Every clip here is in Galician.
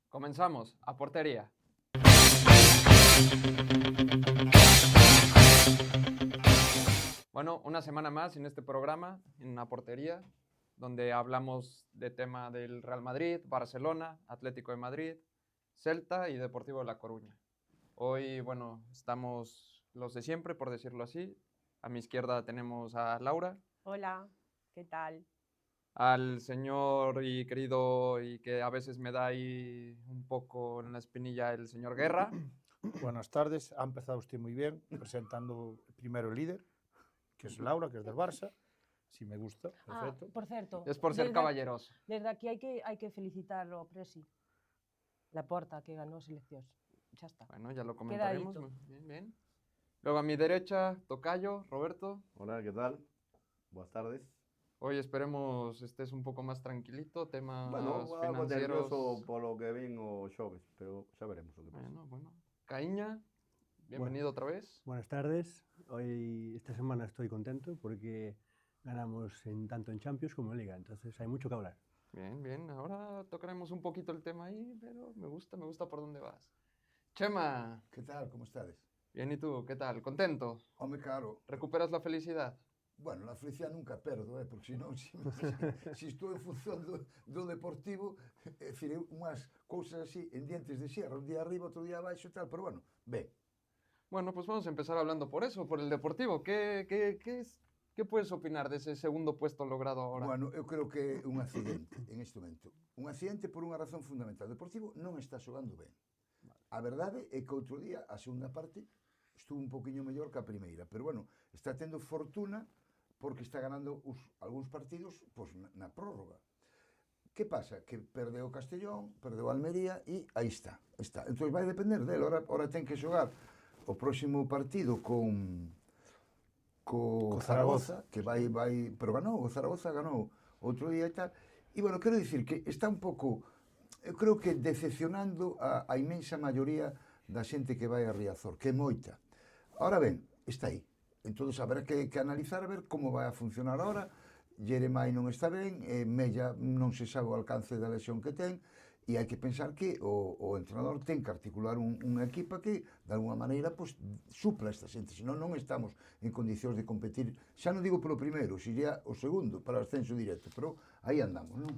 Comenzamos, a portería. Bueno, una semana más en este programa, en A Portería, donde hablamos de tema del Real Madrid, Barcelona, Atlético de Madrid, Celta y Deportivo de La Coruña. Hoy, bueno, estamos los de siempre, por decirlo así. A mi izquierda tenemos a Laura. Hola, ¿qué tal? Al señor y querido y que a veces me da ahí un poco en la espinilla el señor Guerra. Buenas tardes, ha empezado usted muy bien presentando primero el líder, que es Laura, que es del Barça, si me gusta, perfecto. Por cierto, Es por ser caballeroso. desde aquí hay que felicitarlo, Presi. La Porta, que ganó selecciones. Ya está. Bueno, ya lo comentaremos. Quedadito. Bien, bien. Luego a mi derecha, Tocayo, Roberto. Hola, ¿qué tal? Buenas tardes. Hoy esperemos estés un pouco máis tranquilito, temas Bueno, algo financieros. nervioso polo que vin o xoves, pero xa veremos o que pasa. Bueno. Caíña, bienvenido otra vez. Buenas tardes. Esta semana estoy contento porque ganamos tanto en Champions como en Liga, entonces hay mucho que hablar. Bien. Ahora tocaremos un poquito el tema ahí, pero me gusta por dónde vas. Chema. ¿Qué tal? ¿Cómo estás? Bien, ¿y tú? ¿Qué tal? ¿Contento? Hombre, claro. ¿Recuperas la felicidad? Bueno, la felicidad nunca perdo, porque senón, si estou en función do deportivo, decir, unhas cousas así en dientes de sierra, un día arriba, outro día abaixo, tal, pero bueno, ben. Bueno, pues vamos a empezar hablando por eso, por el Deportivo. ¿Qué puedes opinar de ese segundo puesto logrado ahora? Bueno, eu creo que é un accidente en este momento. Un accidente por unha razón fundamental. O Deportivo non está xogando ben. A verdade é que outro día, a segunda parte, estuvo un poquinho mellor que a primeira, pero bueno, está tendo fortuna porque está ganando algúns partidos pues, na prórroga. Que pasa? Que perdeu o Castellón, perdeu a Almería e aí está. Entón vai depender dele. Ora ten que xogar o próximo partido con Zaragoza, que vai, pero ganou, o Zaragoza ganou outro día e tal. E bueno, quero dicir que está un pouco, eu creo que decepcionando a inmensa maioría da xente que vai a Riazor, que é moita. Ahora ben, está aí. Entón, habrá que analizar a ver como vai a funcionar ahora. Jeremai non está ben, Mella non se sabe o alcance da lesión que ten, e hai que pensar que o entrenador ten que articular unha equipa que, de alguna maneira, pues, supla esta xente, senón non estamos en condicións de competir, xa non digo polo primeiro, sería o segundo para o ascenso directo, pero aí andamos, non?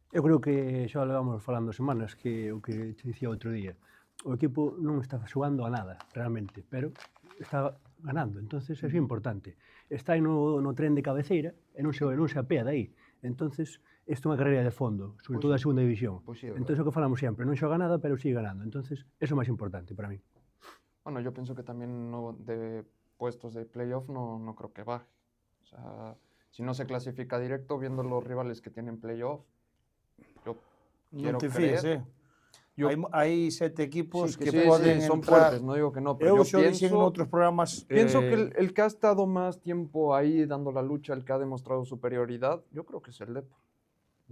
Eu creo que xa levamos falando semanas que o que te dicía outro día. O equipo non está xogando a nada, realmente, pero está ganando, entonces é importante. Está aí no tren de cabeceira e non se apea de aí. Entonces, isto é unha carreira de fondo, sobre todo a segunda división. Entonces, o que falamos sempre, non xoga nada, pero sigue ganando. Entonces, eso é máis importante para mí. Bueno, yo pienso que también no, de puestos de playoff no creo que baje. O sea, si no se clasifica directo, viendo los rivales que tienen playoff, yo quiero creer... Hai 7 equipos que sí, poden son entrar. fuertes, no digo que no, pero yo pienso en outros programas. Pienso que el que ha estado más tiempo ahí dando la lucha, el que ha demostrado superioridad, yo creo que es el Depor.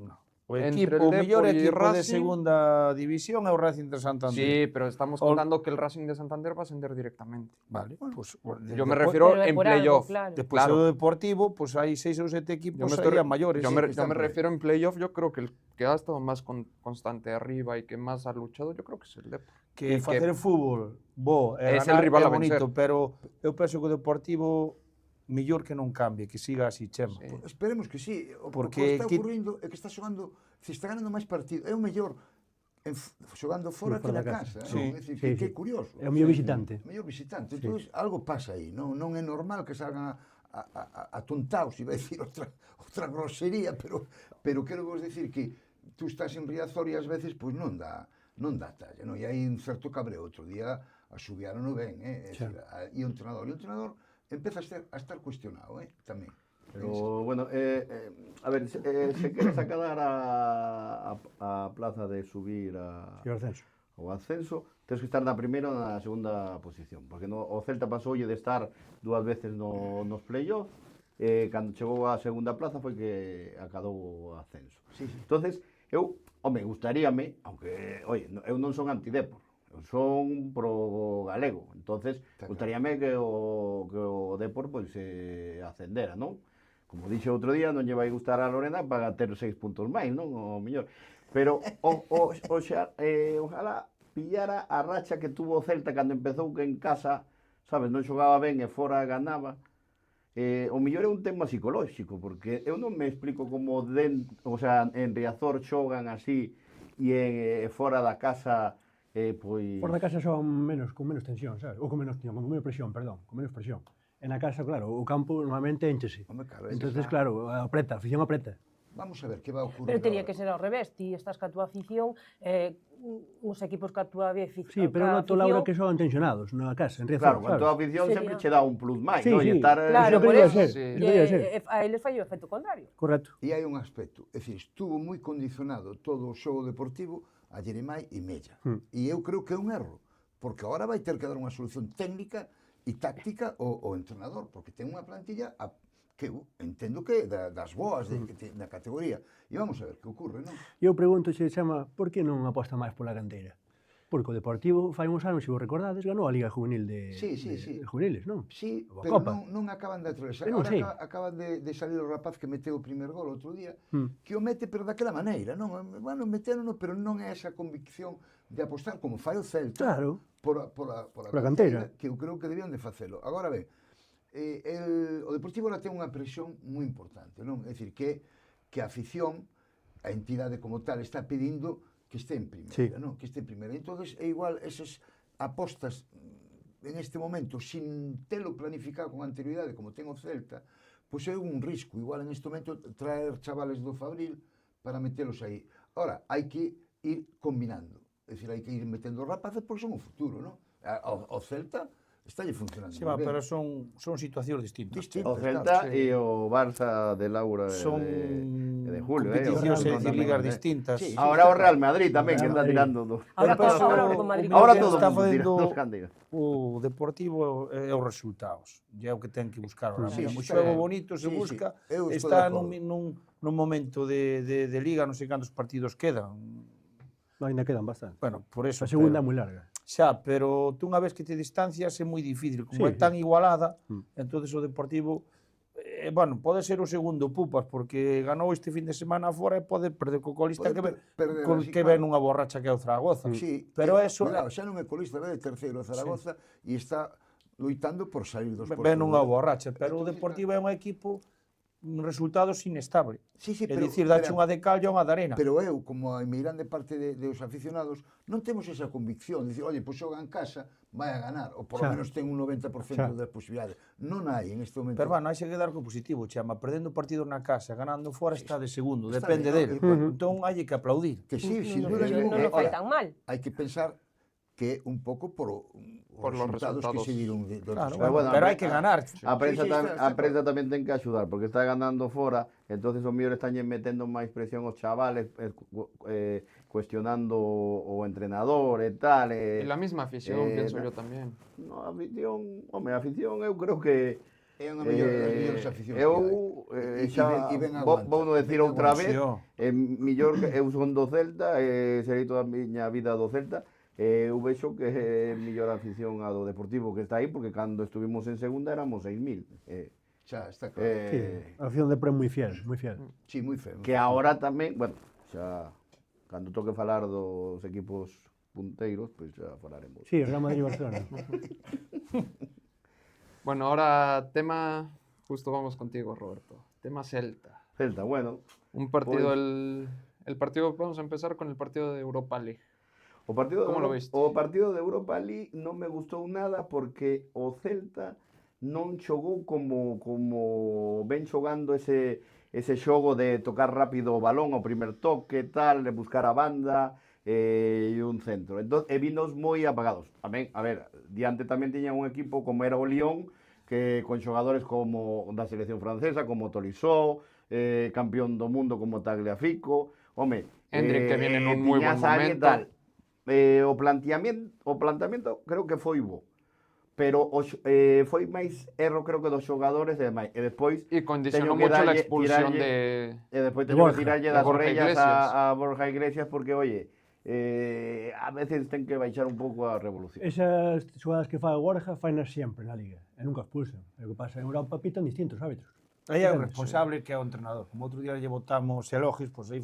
No. O mellor equipo de segunda división é o Racing de Santander. Sí, pero estamos contando que el Racing de Santander va a ascender directamente. Vale, pues yo me refiero en playoff. Despois do Deportivo, pues hai 6 ou 7 equipos aí mayores. Yo me refiero en playoff, yo creo que el que ha estado más constante arriba y que más ha luchado, yo creo que es el Depor. Que facer fútbol es el rival a vencer. Pero eu penso que o Deportivo mellor que non cambie, que siga así, Chema. Sí. Esperemos que sí, porque está ocurrindo é que está xogando, se está ganando máis partidos, é o mellor xogando fora que na casa, sí, é dicir, sí, que é curioso. É o mellor visitante. O mellor visitante, entón algo pasa aí, non é normal que salgan atontaos, iba a decir outra grosería, pero quero vos decir que tú estás en Riazor e ás veces pois non dá talla, non? E hai un certo cabreo, outro día axubiaron ben, e o entrenador empeza a estar cuestionado, tamén. Pero, bueno, a ver, se queres acadar a plaza de subir ao ascenso, tens que estar na primeira ou na segunda posición, porque o Celta pasoulle de estar 2 veces nos play-off cando chegou á segunda plaza foi que acadou o ascenso. Sí, sí. Entonces, gustaríame, aunque, eu non son antidepor, eu son pro galego, entonces, gustaríame que o Depor, pois, ascendera, non? Como dixo outro día, non lle vai gustar a Lorena para ter 6 puntos máis, non? O mellor. Pero, ojalá pillara a racha que tuvo o Celta cando empezou que en casa, sabes, non xogaba ben e fora ganaba. O mellor é un tema psicolóxico, porque eu non me explico como en Riazor xogan así e fora da casa, pois... Fora da casa xogan con menos tensión, sabes? Ou con menos presión, perdón, con menos presión. En a casa, claro, o campo normalmente énchese. Home, claro, Entonces, claro, a afición apreta. Vamos a ver que va a ocurrir. Pero tería agora. que ser ao revés, ti estás ca túa afición, uns equipos ca túa afición. Sí, pero noto, Laura, que xogan tensionados na casa, en Riazor, Claro, con toda a afición sempre che dá un plus máis, Sí, non? sí. E estar, Claro, Eso por debería eso. ser, Sí. debería ser. A eles fai o efecto contrario. Correcto. E hai un aspecto, é dicir, estuvo moi condicionado todo o xogo deportivo a Jeremai e Mella. E eu creo que é un erro, porque agora vai ter que dar unha solución técnica e táctica o entrenador, porque ten unha plantilla que eu entendo que das boas da categoría. E vamos a ver que ocurre, non? Eu pregunto, Chama, por que non aposta máis pola canteira? Porque o Deportivo fai uns anos, se vos recordades, ganou a Liga Juvenil de juveniles, non? Sí, Ou a pero Copa. non acaban de atravesar. Eu non sei. Agora acaban de salir o rapaz que meteu o primer gol outro día, que o mete pero daquela maneira, non? Bueno, meterono, pero non é esa convicción de apostar como fai o Celta Claro. por a canteira, que eu creo que debían de facelo. Agora ben, o Deportivo ahora ten unha presión moi importante, non? É dicir, que a afición, a entidade como tal, está pedindo que este en primeira, non? Que este en primeira. Entonces, é igual esas apostas en este momento, sin telo planificado con anterioridade, como ten o Celta, pois é un risco, igual en este momento, traer chavales do Fabril para metelos aí. Ahora, hai que ir combinando, é dicir, hai que ir metendo rapaces porque son o futuro, non? O Celta estálle funcionando. Sí, pero son situacións distintas. O Celta e o Barça de Laura de Julio, competicións, é dicir, ligas distintas. Sí, Ahora o Real Madrid tamén, que está tirando dos... Ahora Pero o Madrid. Ahora todo está mundo tira facendo dos candeiras. o Deportivo é os resultados. E é o que ten que buscar ahora. Sí, O sí, xogo sí. bonito se Sí, busca, sí. Eu estou está de acordo. nun momento de liga, non sei cantos partidos quedan. Ainda quedan bastante. Bueno, por eso. A segunda é pero- moi larga. Xa, pero tú unha vez que te distancias é moi difícil, como Sí, é tan igualada, Mm. entonces o Deportivo, bueno, pode ser o segundo pupas, porque ganou este fin de semana fora e pode perder co colista Pode perder así, que ven unha borracha que é o Zaragoza. Sí, Pero eso cuidado, xa non é colista, ve de terceiro Zaragoza e está loitando por salir dos postos. ven unha borracha, pero o Deportivo é un equipo resultados inestable. Sí, sí, É pero, dicir, dache unha de cal e unha de arena. pero eu, como a inmigrante parte dos aficionados, non temos esa convicción. Dicir, oye, pois xoga en casa, vai a ganar, ou por lo Xa. menos ten un 90% das posibilidades. Non hai en este momento. Pero bueno, hai que quedar co positivo, chama, perdendo partidos na casa, ganando fora está de segundo, Está depende bien, dele. bueno. Entón hai que aplaudir. Que sí, sin Non duda non ninguna. o fai Ahora, tan mal. hai que pensar que un pouco por los resultados que resultados. se viron de Claro, Pero bueno, pero hai que ganar. A prensa, Sí, sí, está a prensa claro. tamén ten que axudar, porque está ganando fora, entonces os mellores están metendo máis presión aos chavales, cuestionando o entrenador e tal. Y la misma afición, pienso no. yo también. No, a afición, eu creo que É unha das mellores aficións eu que hai. xa E ben vou aguanta, non decir ben outra aguanta. vez, millor que eu son do Celta, serei toda a miña vida do Celta, eu vexo que é mellor afición a do Deportivo que está aí, porque cando estuvimos en segunda éramos 6.000. Xa, está claro. Sí, a afición de Pro é moi fiel, moi fiel. Sí, moi feo. Que agora tamén, bueno, xa cando toque falar dos equipos punteiros, pois xa falaremos. Sí, Real Madrid e Barcelona. Bueno, ahora tema, justo vamos contigo, Roberto. Tema Celta. Celta, bueno, Un partido, Pues- el partido, vamos a empezar con el partido de Europa League. o partido Como lo viste? o partido de Europa League non me gustou nada porque o Celta non xogou como ven xogando ese xogo de tocar rápido o balón ao primer toque, tal, de buscar a banda e un centro. Entón, vinos moi apagados. Tamén, a ver, diante tamén tiña un equipo como era o Lyon, que con xogadores como da selección francesa, como Tolisso, campeón do mundo como Tagliafico, home, Hendrik, que viene en un muy buen tiñas a alguén momento. tal. O planteamiento creo que foi bo, pero foi máis erro creo que dos xogadores e demais. E despois Y condicionó teño que mucho la darlle- expulsión tirarlle- de... e despois de teño que Borja, tirarlle de das Borja orellas Iglesias. a Borja Iglesias porque, oye, a veces ten que baixar un pouco a revolución. Esas xogadas que fai o Borja fainas sempre na Liga, e nunca expulsan. O que pasa en Europa pitan distintos árbitros. Aí é o Entendes? responsable que é o entrenador. Como outro día lle votamos elogios, pois aí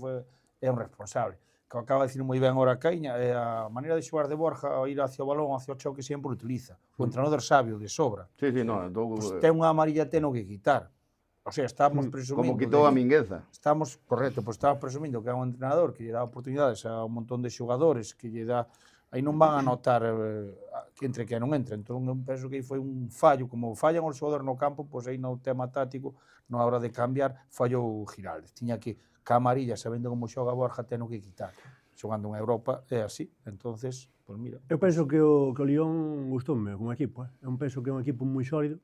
é un responsable. Que acaba de decir moi ben ora Caíña, é a maneira de xogar de Borja, a ir hacia o balón, hacia o choque, sempre o utiliza. O entrenador sabio, de sobra. Sí, no, Pues ten unha amarilla teno que quitar. O sea, estamos presumindo... como quitou a Mingueza. Estamos, correcto, pues estamos presumindo que é un entrenador que lle dá oportunidades a un montón de xogadores, que lle dá... Aí non van a notar que entre que non entra. Entón, eu penso que aí foi un fallo. Como fallan os xogadores no campo, pois aí no tema táctico, na hora de cambiar, fallou Giraldez. Tiña que, ca amarilla, sabendo como xoga Borja, teno que quitar. Xogando en Europa é así. Entonces, pois mira. Eu penso que o Lyon gustoume como equipo. Eu penso que é un equipo moi sólido,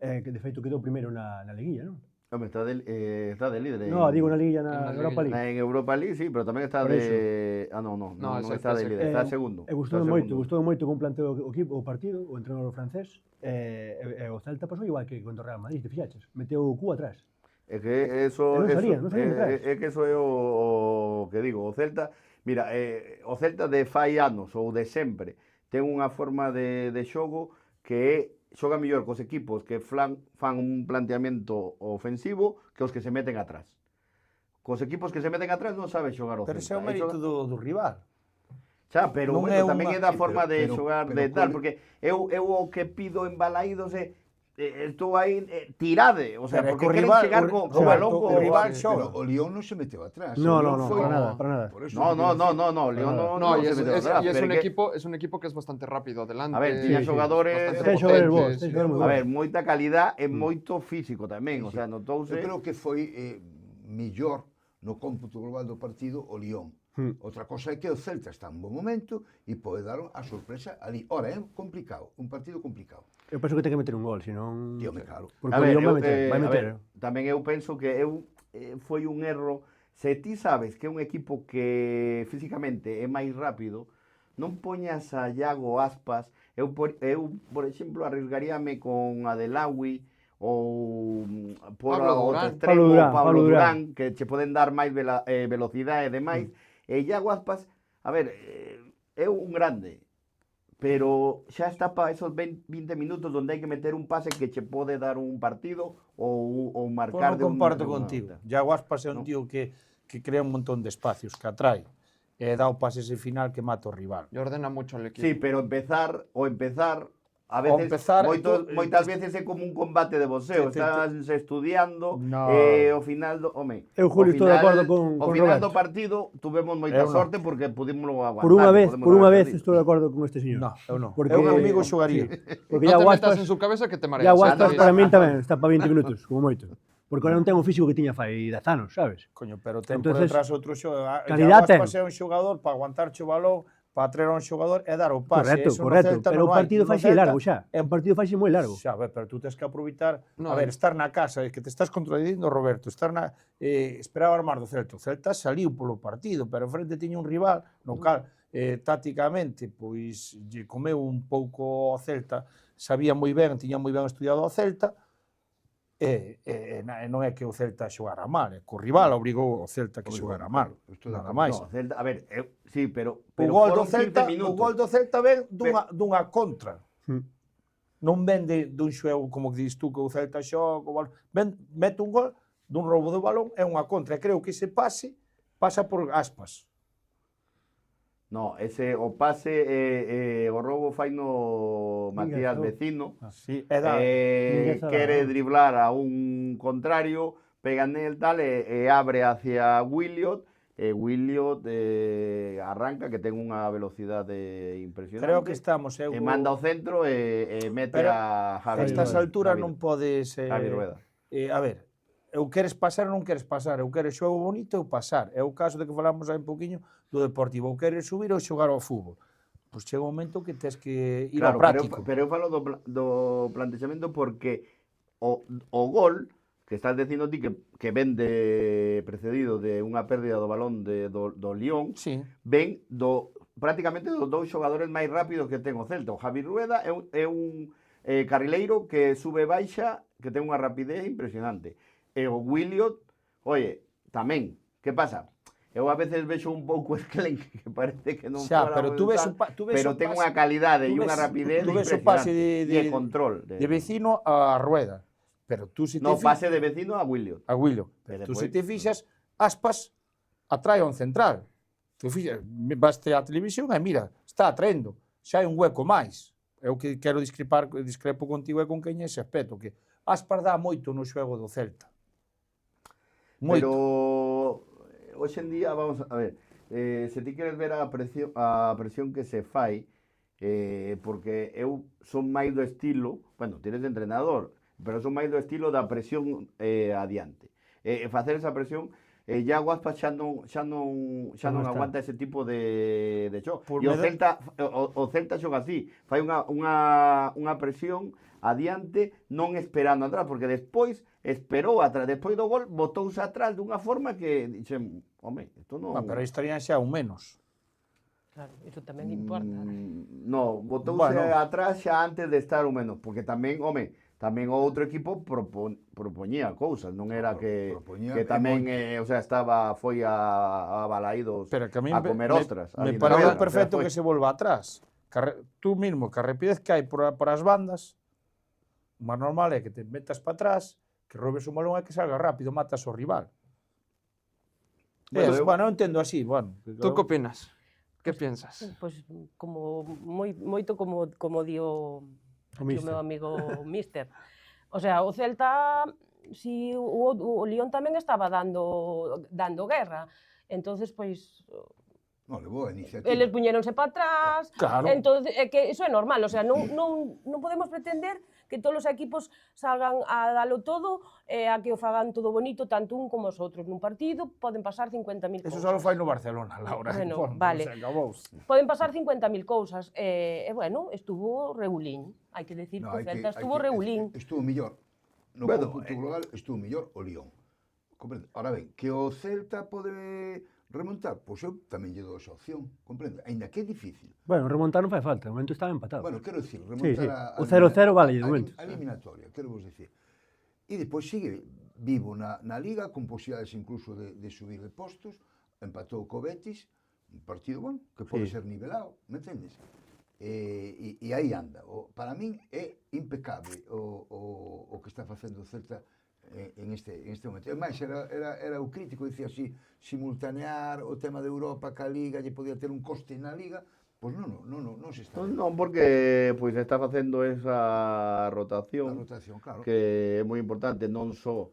que de feito quedou primeiro na Liguilla, non? Home, está de líder. No, digo na Liguilla, en na la Europa League. En Europa League, sí, pero tamén está Por de... Ah, no, ese está de líder, está segundo. E gustoume moito como planteou o equipo, o partido, o entrenador francés, e o Celta pasou igual que contra o Real Madrid, te fixaches, meteu o cu atrás. É que eso, non sabía detrás. é que eso é o que digo, o Celta, mira, o Celta de fai anos ou de sempre ten unha forma de xogo que xoga mellor cos equipos que fan un planteamento ofensivo que os que se meten atrás. Cos equipos que se meten atrás non sabe xogar o Pero ese é o Celta. mérito do rival. Xa, pero Non bueno, é tamén unha- é da sí, forma de pero- xogar pero de tal, cole- porque eu o que pido en Balaídos é estou aí tirade, o sea, Pero é porque que o queren rival- chegar o- co Roberto, balón o rival sí, xoga. Pero o Lyon non se meteu atrás. No, O no, Lyon no, foi- para nada. Por eso No, te quero decir. León No, y se metió atrás, es pero un que- equipo que es bastante rápido delante. A ver, tiña sí, xogadores bastante Ten xogadores potentes, bons, ten xogadores moi A bons. ver, moita calidad e moito físico tamén, o sea, Eu notouse. creo que foi millor no cómputo global do partido o Lyon. Outra cosa é que o Celta está en bon momento e pode dar a sorpresa ali. Ora, é complicado, un partido complicado. Eu penso que ten que meter un gol, senón... Tío, me calo. Porque A o ver, Lyon vai a meter. ver, tamén eu penso que foi un erro. Se ti sabes que é un equipo que físicamente é máis rápido, non poñas a Iago Aspas. Eu, por exemplo, arriesgaríame con Adelawi ou por Pablo outro Durán. extremo, Pablo Pablo Durán. Durán, que che poden dar máis velocidade e demais. E Iago Aspas, a ver, é un grande, pero xa está para esos 20 minutos onde hai que meter un pase que che pode dar un partido ou Pois marcar non comparto unha contigo. outra. Iago Aspas é un No. tío que crea un montón de espacios, que atrae. E dá o pase ese final que mata o rival. Y ordena mucho al equipo. Sí, pero empezar, a veces, empezar, moitas veces é como un combate de boxeo, estás estudiando, No. ao final Eu, Julio, estou de acordo con ao final Roberto. do partido tuvemos moita Eu non. sorte porque pudimos aguantar. Por unha vez, podemos haber perdido. estou de acordo con este señor. No, eu non. Porque- Eu comigo xogaría. Porque No ya te metas Aspas, en su cabeza que te mareas. ya Aspas ¿sabes? para min tamén está para 20 minutos, como moito. Porque ahora non ten o físico que tiña fai 10 anos, sabes? Coño, pero ten por Entonces, detrás outro xogador. calidad Iago Aspas ten. é un xogador para aguantar o balón, para traer a un xogador e dar o pase. Correcto, Eso no correcto. Celta Pero o non hai. partido No faise Celta largo xa. é O partido faise moi largo. Xa, pero tú tens que aproveitar, No, a ver, estar na casa, que te estás contradicindo, Roberto, estar na esperaba armar do Celta. O Celta saliu polo partido, pero frente tiña un rival no cal tácticamente pois lle comeu un pouco ao Celta, sabía moi ben, tiña moi ben estudiado ao Celta. Non é que o Celta xogara mal, é que o rival obrigou o Celta que xogara mal. Estou de Nada acordo. máis. No, Celta, a ver, sí, pero O gol do foron 15 Celta, minutos. o gol do Celta ven dunha contra. Mm. Non ven dun xogo como que dis tú que o Celta xoga, mete un gol dun roubo do balón é unha contra. E creo que ese pase pasa por Aspas. No, o pase o robo fai no Matías Mingueza. Vecino. Sí, é da, Mingueza Quere da- driblar a un contrario, pega nel tal e abre hacia Williot. Williot arranca que ten unha velocidade impresionante. creo que estamos E manda ao centro e mete Pero a a Javi. estas alturas Javi- non podes Javi Rueda. a ver, eu queres pasar ou non queres pasar, eu quero xogo bonito ou pasar. É o caso de que falamos hai un poquinho do Deportivo, ou queres subir ou xogar ao fútbol. Pois chega un momento que tes que ir Claro, ao práctico. pero eu falo do plantexamento porque o gol que estás dicindo ti que ven precedido de unha pérdida do balón do Lyon, Sí. ven prácticamente dos dous xogadores máis rápidos que ten o Celta. O Javi Rueda é un carrileiro que sube e baixa, que ten unha rapidez impresionante. E o Williot, oye, tamén, que pasa? Eu a veces vexo un pouco esclenque, que parece que non Xa, fora pero moi tú ves tal, o tú ves pero o ten pase- unha calidade e tú unha ves- rapidez tú ves o pase impresionante. E control. de vecino a Rueda, pero tú se te No, pase de vecino a Williot. a Willo. E Tú se despois- te fixas, Aspas atrae a un central. Tú fixas, vaste á televisión e mira, está atraendo. Xa hai un hueco máis. Eu que quero discrepo contigo e con quen ese aspecto, que Aspas dá moito no xogo do Celta. Moito. Pero hoxe en día, vamos a ver, se ti queres ver a presión que se fai, porque eu son máis do estilo, bueno, tienes de entrenador, pero son máis do estilo da presión adiante. Facer esa presión, Iago Aspas xa non está. aguanta ese tipo de xogo. Por E o me Celta xoga así, fai unha presión adiante, non esperando atrás, porque despois esperou atrás, despois do gol, botouse atrás dunha forma que dixen, home, isto non... Pero aí estarían xa un menos. Claro, iso tamén importa. No, botouse Bueno. atrás xa antes de estar o menos, porque tamén, home, tamén o outro equipo propoñía cousas, non era que Propoñía, tamén, o sea, foi a Balaídos Pero que a mí a comer ostras. me ali na parece grada, perfecto o sea, que se volva atrás. Tú mismo, que a rapidez que hai por as bandas, o máis normal é que te metas para atrás, que robes un balón e que salga rápido, matas ao rival. Bueno, Bueno, eu- eu entendo así, bueno. ¿Tú qué opinas? ¿Qué piensas? Pois como moito como dio O o míster. meu amigo Mister. O sea, o Celta, si o Lyon tamén estaba dando guerra. Entonces, pois, Non, levou a iniciativa. eles puñéronse para atrás. Claro. Entonces, é que iso é normal, o sea, non podemos pretender que todos os equipos salgan a dalo todo e a que o fagan todo bonito, tanto un como os outros. Nun partido poden pasar 50.000 Eso cousas. só lo fai no Barcelona, Laura. Bueno, Bueno, vale. Se acabou. Poden pasar 50.000 cousas. E bueno, estuvo regulín. Hai que decir que o Celta estuvo regulín. Estuvo mellor. No Bueno, cómputo global estuvo mellor o Lyon. Comprende? Ahora ben, que o Celta pode remontar, pois eu tamén lle dou esa opción, comprende? Ainda que é difícil. Bueno, remontar non fai falta, de momento estaba empatado. Bueno, quero dicir, Sí, sí. remontar O 0-0 vale, de momento. a eliminatoria, quero vos dicir. E depois sigue vivo na Liga, con posibilidades incluso de subir de postos, empatou co Betis, un partido, bueno, que pode Sí. ser nivelado, me entendes? E aí anda. Para min é impecable o que está facendo o Celta en este momento. E máis, era o crítico, dicía así, simultanear o tema de Europa ca Liga, lle podía ter un coste na Liga, pois non se está. Non, porque pois está facendo esa A rotación rotación, claro. que é moi importante, non só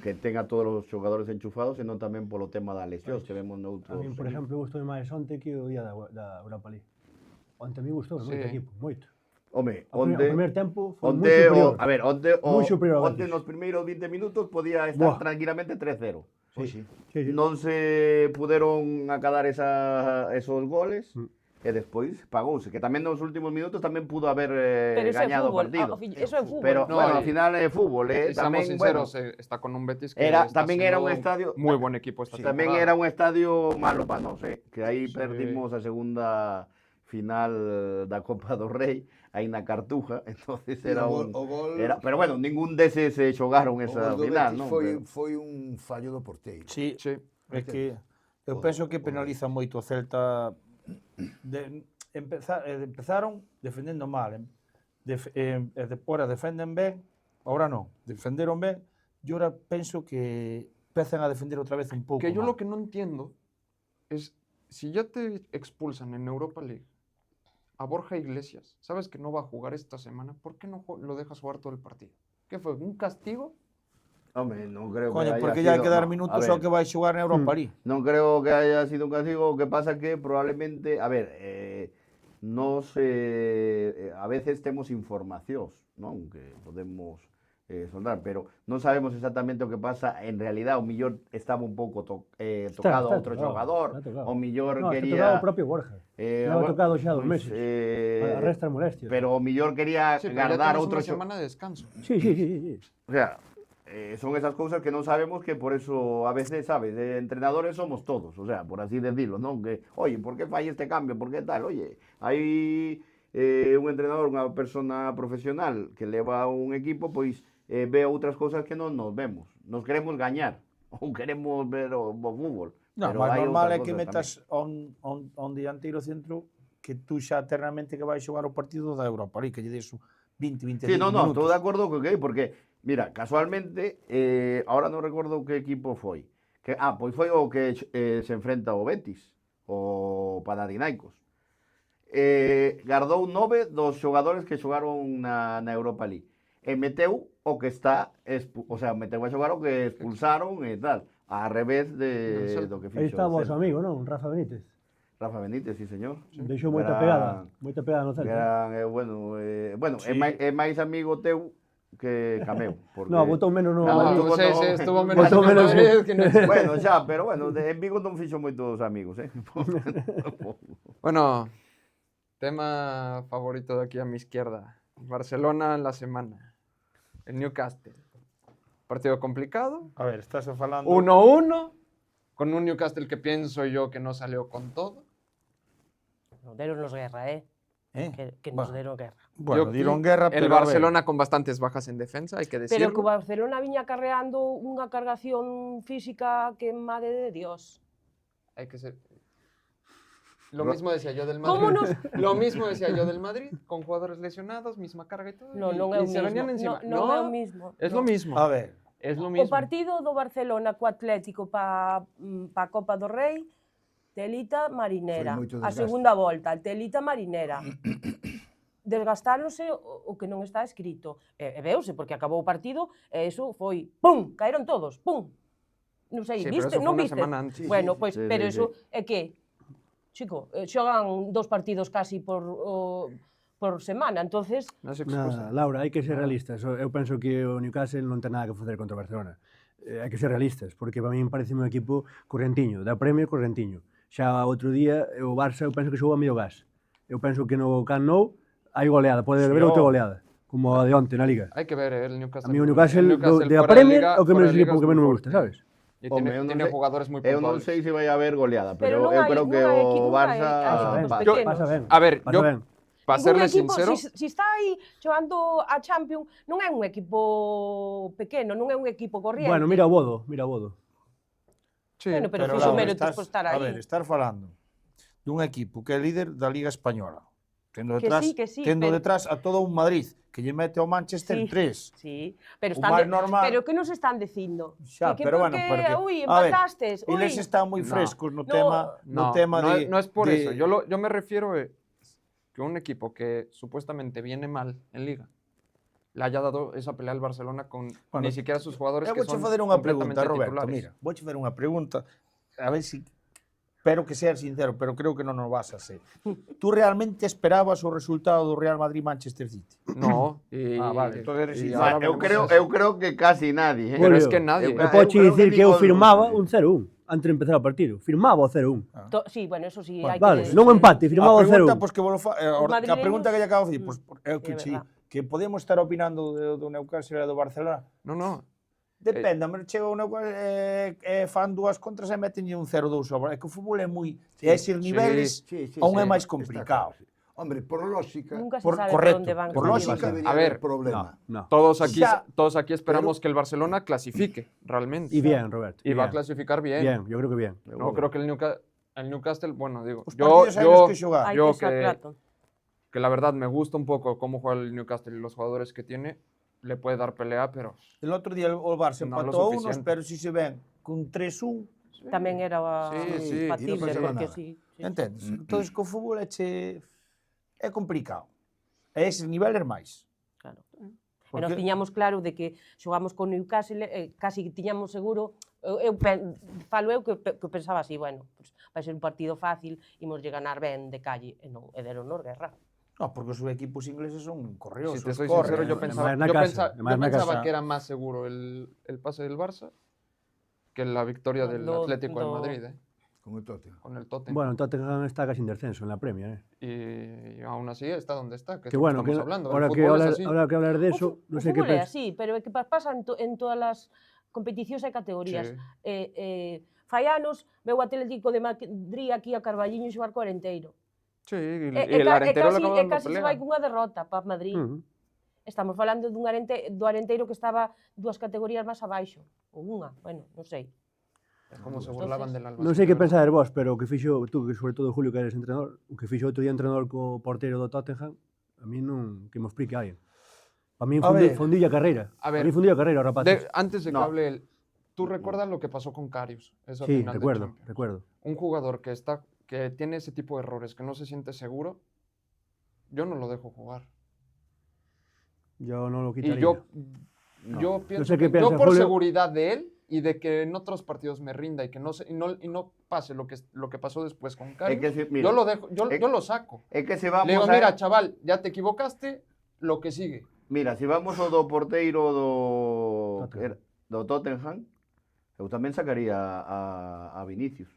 que tenga todos os xogadores enchufados, senón tamén polo tema das lesións que vemos A noutros. mí, por exemplo, gustou máis onte que o día da Europa League. Onte a mí gustou moito Sí. equipo, moito. Home, O primer tempo foi moi onte, superior. a ver, Moi superior ao onte Betis. nos primeiros 20 minutos podía estar Buah. tranquilamente 3-0. Pois sí. Sí, sí. Non se puderon acadar esos goles e despois pagouse, que tamén nos últimos minutos tamén pudo haber Pero iso é gañado o fútbol. partido. Eso é fútbol. Pero, No, bueno, y- ao final é fútbol, Y tamén, seamos bueno, sinceros, está con un Betis que era- está tamén era un siendo estadio- muy buen equipo esta tamén temporada. era un estadio malo para nós, que aí Sí. perdimos a segunda final da Copa do Rei, aí na Cartuja, entonces era un... pero bueno, ningún deses xogaron esa final, non? Foi un fallo do porteiro. Sí, Sí. é que eu penso que penaliza moito o Celta. Empezaron defendendo mal, e depois defenden ben, ahora non, defenderon ben, e ahora penso que empezan a defender outra vez un pouco Que yo mal. lo que no entiendo es, si ya te expulsan en Europa League a Borja Iglesias, sabes que no va a jugar esta semana, ¿por qué no lo dejas jugar todo el partido? ¿Qué fue? ¿Un castigo? Home, non creo que Coño, haya porque ya hai sido- que dar no, minutos a ao ver, que vai xogar na Europa League. non creo que haya sido un castigo, o que pasa que probablemente, a ver, a veces temos informacións, non? Que podemos soldar, pero non sabemos exactamente o que pasa. En realidad, o millor estaba un pouco tocado a outro xogador, está tocado. o millor No, está quería... tocado o propio Borja. Leva tocado xa 2 meses. Arrastra molestias. Pero o millor quería Sí, pero ya guardar tienes outro una semana de descanso. Sí, sí, sí, sí. O sea, son esas cousas que non sabemos, que por eso a veces, sabes, entrenadores somos todos, o sea, por así decirlo, non? Que, oye, por que fai este cambio, por que tal? Oye, hai un entrenador, unha persona profesional que leva un equipo, pois ve outras cousas que non nos vemos. Nos queremos gañar ou queremos ver o fútbol. No, pero mas hai normal outras é que cosas metas on dianteiro centro que tú xa eternamente que vai xogar o partido da Europa League, que lle des 20, 25 Sí, no, minutos. estou de acordo con que, porque, mira, casualmente, ahora non recordo que equipo foi. Pois foi o que se enfrenta ao Betis, o Panathinaikos. Gardou 9 dos xogadores que xogaron na Europa League. E meteu o que está, o sea, meteu a xogar o que expulsaron e tal, a revés do que fixo. Aí está o vosso Celta. amigo, non? Rafa Benítez. Rafa Benítez, sí, señor. Deixou moita Gran- pegada no Celta. Bueno, Sí. é máis amigo teu que cameu. Porque... No, botou menos no No, Madrid. botou- Sí, estuvo menos Botou en menos, Madrid que no- Bueno, xa, pero bueno, en Vigo non fixo moitos amigos, Bueno, tema favorito de aquí a mi izquierda. Barcelona en la semana. El Newcastle. Partido complicado. A ver, estás falando... 1-1. Con un Newcastle que pienso yo que no salió con todo. Deronnos guerra, que nos Bueno, deron guerra. bueno, Yo dieron aquí, guerra, el pero a ver, Barcelona con bastantes bajas en defensa, hay que Pero decirlo. que o Barcelona viña carreando unha cargación física que madre de Dios. Hay que ser... Lo mismo decía yo del Madrid. ¿Cómo nos...? Lo mismo decía yo del Madrid, con jugadores lesionados, misma carga y todo. No, y, non é o y se mismo. venían encima. Non é o mismo. es no. lo mismo. a ver, Es lo O mismo. partido do Barcelona co Atlético pa a Copa do Rei, telita marinera. Foi moito A desgaste. segunda volta, telita marinera. Desgastáronse o que non está escrito. E veuse, porque acabou o partido, e eso foi, pum, caeron todos, pum. Non sei, Sí, pero viste? eso fue Non una viste? semana antes. Sí, Bueno, sí, pois, sí, pero sí, eso é que, chico, xogan 2 partidos casi por semana, entonces No es excusa. Nada, Laura, hai que ser realistas. Eu penso que o Newcastle non ten nada que facer contra o Barcelona. Hai que ser realistas, porque para min parece un equipo correntiño, da Premier correntiño. Xa outro día, o Barça eu penso que xogou a medio gas. Eu penso que no Camp Nou hai goleada, pode Sí, haber outra oh. goleada, como a de onte na Liga. Hay que ver el Newcastle. A mí o Newcastle, de a fuera Premier, liga- o que fuera menos de liga equipo es que muy menos me fuerte. gusta, sabes? Y Home, tiene, eu non tiene sei- jugadores muy Eu non puntuales. sei se vai haber goleada, Pero pero non eu hai- creo non que hai o equipo- Barça hai equipos pasa. pequenos. Pasa ben. A ver, Pasa yo, ben. para ningún serles equipo, sincero, si está aí xogando a Champions, non é un equipo pequeno, non é un equipo corriente. Bueno, mira o Bodo, mira o Bodo. sí, Bueno, pero fixo Laura, méritos por estar a aí. ver, estar falando dun equipo que é líder da Liga Española, tendo Que detrás, sí, tendo pero- detrás a todo un Madrid, que lle mete ao Manchester Sí. 3. Sí, pero O están máis normal- pero que nos están dicindo? Xa, Que pero bueno, porque, porque... ui, a ver, empatastes, ui. eles están moi No, frescos no no, tema, no tema no, de... no es por de- eso. Yo me refiero que un equipo que supuestamente viene mal en Liga le haya dado esa pelea al Barcelona con Bueno, ni siquiera sus jugadores que vouche son fazer unha pregunta, completamente Roberto, titulares. mira, vouche fazer unha pregunta, a ver si... Espero que seas sincero, pero creo que non nos vas a ser. Tú realmente esperabas o resultado do Real Madrid-Manchester City? No, y, Ah, vale, entonces eres y sincero. ahora Eu veremos creo, eso. eu creo que casi nadie. Pero es que nadie. Eu- Eu podo creo dicir que eu digo- firmaba un 0-1 antes de empezar o partido. Firmaba o 0-1. Sí, bueno, eso sí, Bueno, hai Vale, que... non o empate, firmaba o A pregunta, 0-1. pois que volo fa... a madrileños- pregunta que lle acabo de dicir, pois é o sí, que é che verdad. que podemos estar opinando do Newcastle e do Barcelona. No, no. Depende, a chega o Newcastle fan 2 contras e metenlle un 0-2 sobre. É que o fútbol é moi... Sí, a eses niveles aún é máis está complicado. claro, sí. Hombre, por lógica, Nunca se Por- sabe correcto, por onde van. por por lógica. lógica debería A ver, haber problema. No. Todos aquí pero- esperamos que el Barcelona clasifique, realmente. Y bien, Roberto. Y va a bien. clasificar bien. Bien, yo creo que bien. No creo que el Newcastle, bueno, digo, Os yo, partidos hai nos que xogar. Hai yo que sacar que la verdad me gusta un poco cómo juega el Newcastle y los jugadores que tiene, le puede dar pelea, pero El outro día o Barça No lo empatou a unos, suficiente. pero si se ven con 3-1, Tamén era Sí, sí, factible, e non pasaba porque nada. sí. entendes? Entonces, co fútbol é complicado. E ese nivel é máis. Claro. E nos tiñamos claro de que xogamos con Newcastle, casi que tiñamos seguro, falo eu que pensaba así, bueno, pues, vai ser un partido fácil, imos lle ganar ben de calle, e non, e deronnos guerra. No, porque os equipos ingleses son correosos, si te soy corren. sincero, yo Además, pensaba, en la casa, además, en la pensaba casa. que era más seguro el pase del Barça que la victoria del Atlético de Madrid, Con o Tottenham. con el Tottenham. Bueno, Tottenham está casi en descenso en la Premier. Y aún así está donde está, que es Que lo bueno, que estamos hablando. ahora El que fútbol es hablar, así. ahora que hablar de eso, O no sé qué fútbol é pensar. así, pero é que pasa en todas as competicións e categorías. Sí. Fai anos, veu o Atlético de Madrid aquí a Carballiño xogar co Arenteiro. Sí, y E el Arenteiro le acabou dando casi se vai pelea. cunha derrota para Madrid. Estamos falando do Arenteiro que estaba 2 categorías máis abaixo. Ou unha, bueno, non sei. Como se burlaban del Albacete. Non sei que ¿verdad? pensades vos, pero o que fixo, tú, que sobre todo Julio, que eres entrenador, o que fixo outro día entrenador co porteiro do Tottenham, a mí non, que me explique alguén. Para mí A ver. fundiu a carreira. A Para ver, mí fundiu a carreira o rapaz. Antes de que No. hable él, ¿tú recuerdas lo que pasó con Karius? Esa Sí, final de recuerdo, Champions? recuerdo. Un jugador que tiene ese tipo de errores, que no se siente seguro, yo no lo dejo jugar. Yo non lo Y quitaría. yo pienso sé qué que yo piensa por Julio. seguridad de él y de que en otros partidos me rinda y que no pase lo que pasó después con Karius, que si- mira, yo lo dejo, yo es- lo saco. É que se vamos Le digo, a... mira, chaval, ya te equivocaste, lo que sigue. Mira, se vamos ao do porteiro do Tottenham. do Tottenham, eu tamén sacaría a Vinicius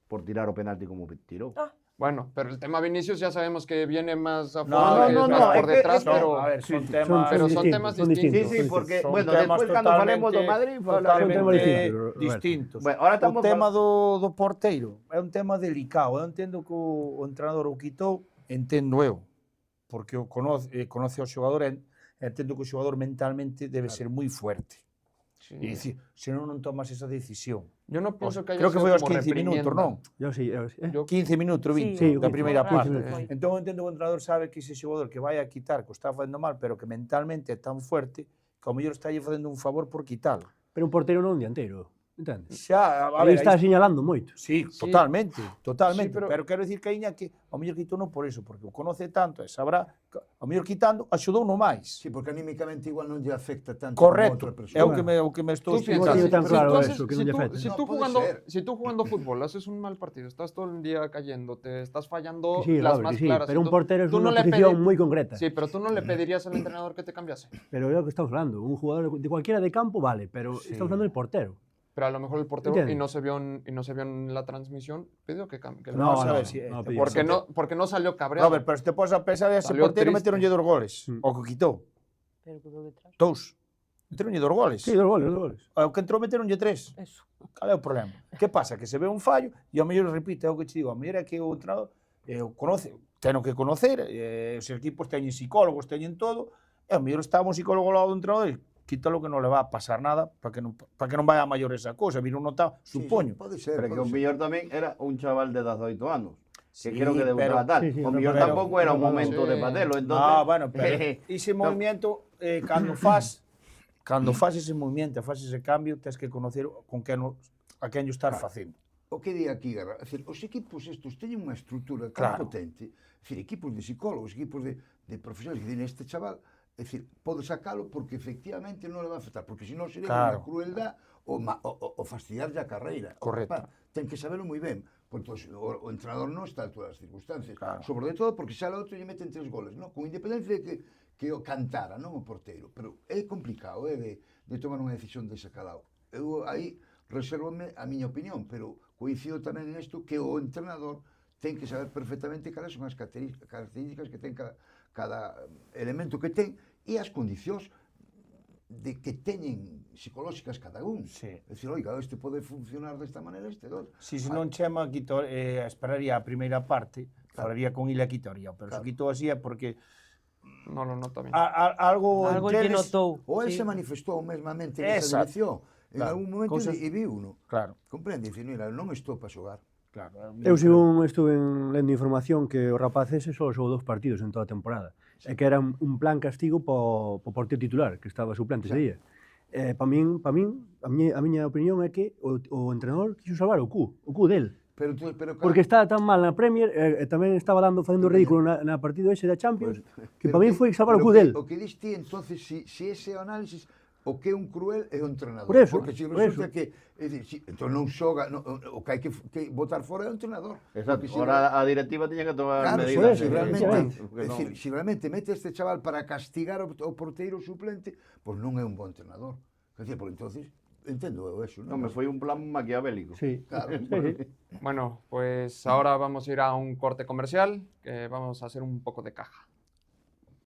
por tirar o penalti como tirou. Bueno, pero el tema Vinicius ya sabemos que viene más a No, fondo, que no, es no, más es por que- detrás, es que- pero... A ver, son Sí, temas... pero son distintos, temas son Sí, distintos. sí, porque, Son bueno, temas despois cando falemos do totalmente- Madrid, totalmente Son temas distintos, Roberto. distintos. Bueno, ahora estamos O tema do porteiro é un tema delicado. Eu entendo que o entrenador o quitou, entendo eu, porque o conoce ao xogador e entendo que o xogador mentalmente debe ser moi fuerte. Sí. E dicir, senón non tomas esa decisión. Yo no pienso que haya Creo que sido foi aos como 15 minutos, reprimienda. non? Yo sí, Yo- 15 minutos, 20, Sí, da 15, primeira 15 parte. minutos. Entón, eu entendo que o entrenador sabe que ese xogador que vai a quitar, que o está facendo mal, pero que mentalmente é tan fuerte, que ao mellor está lle facendo un favor por quitalo. Pero un porteiro non un dianteiro, entendes? Xa, a Aí ver, está aí- señalando moito. Sí, Sí. totalmente, totalmente. Sí, pero- pero quero dicir que Iña que ao mellor quitou non por eso, porque o conoce tanto e sabrá, que ao mellor quitando axudou no máis. Sí, porque anímicamente igual non lle afecta tanto Correcto, como outra persona. é o que me estou Tú piensas, piensas, tiene tan si claro tú haces- eso, que si no le tú- afecta. si No, tú puede jugando, ser. si tú jugando fútbol haces un mal partido, estás todo el día cayendo, te estás fallando Que sí, las Robert, más que sí, claras. pero un tú- portero es tú no unha le posición pedi- moi concreta. Sí, pero tú no le pedirías al entrenador que te cambiase. Pero é o que estamos hablando, un jugador de cualquiera de campo vale, pero Sí. estamos hablando del portero. Pero a lo mejor el portero, Entiendo. y no se vio en la transmisión, pidió que cambie. No, No, sabes, no, si, no, Porque no salió cabreado. Robert, pero se te podes a pensar, ese Salió portero triste. meteronlle 2 goles, Mm. o que quitou, Pero quedou detrás. 2. Meteronlle 2 goles. Sí, 2 goles, 2 goles. O que entrou meteronlle 3. Eso. Cal é o problema? Que pasa? Que se ve un fallo e ao mellor repite, é o que te digo, ao mellor é que o entrenador o conoce, teno que conocer, os equipos teñen psicólogos, teñen todo, e ao mellor está un psicólogo ao lado do entrenador e quítalo que non le va a pasar nada para que non vaya a maior esa cousa, vir un nota, Sí, supoño. pode ser, Pero que o pode ser. mellor tamén era un chaval de 18 anos. Que Sí, creo que debutaba pero- tal. Sí, sí, o mellor pero- tampouco era o pero- momento sí. de facelo, entonces... No, bueno, pero ese movimiento, cando fas ese movimiento, fas ese cambio, tens que conocer con quen a quen o estar facendo. O que di aquí, Garra, é dicir, os equipos estos teñen unha estrutura tan Claro. potente, é dicir, equipos de psicólogos, equipos de profesionales, que din este chaval, é dicir, pode sacalo porque efectivamente non le va a afectar, porque senón sería Claro. unha crueldad o fastidiarlle a carreira. Correcto. O rapaz ten que sabelo moi ben, porque o entrenador non está a todas as circunstancias. Claro. Sobre todo porque xa o outro lle meten 3 goles, non? Con independencia de que o cantara, non o porteiro. Pero é complicado, de tomar unha decisión desa calado. Eu aí resérvome a miña opinión, pero coincido tamén en isto que o entrenador ten que saber perfectamente cales son as características que ten cada elemento que ten e as condicións de que teñen psicolóxicas cada un. Sí. É dicir, oiga, este pode funcionar desta maneira, este dos. Si non Chema quito, esperaría a primeira parte, falaría con Ilia quitaría, pero se quitou así é porque No lo nota bien. algo Algo lle enteres- notou. Ou él sí. se manifestou mesmamente nesa Exacto. dirección. En Claro. algún momento Cousas- e viu uno. Claro, Comprende? Dicir, mira, non estou para xogar. claro. Eu estuve lendo información que o rapaz ese só xogou 2 partidos en toda a temporada. E que era un plan castigo po portero titular, que estaba suplente ese día. Para min, a miña opinión é que o entrenador quixo salvar o cu del. Pero Porque estaba tan mal na Premier, e tamén estaba facendo ridículo na partido ese da Champions, que para min foi salvar o cu del. O que dis ti, entonces, si ese é o análisis, o que é un cruel é o entrenador. Por eso, porque se por resulta eso. que, é dicir, si, entón non xoga, o que hai que botar fora é o entrenador. Exacto. Porque si Ahora a directiva tiña que tomar Claro, medidas. si realmente, Porque é non- dicir, si realmente mete este chaval para castigar o porteiro suplente, pois non é un bo entrenador. É dicir, por entonces, entendo eu eso, non? Non, me foi un plan maquiavélico. Sí. Claro. Bueno, pues ahora vamos a ir a un corte comercial, que vamos a hacer un poco de caja.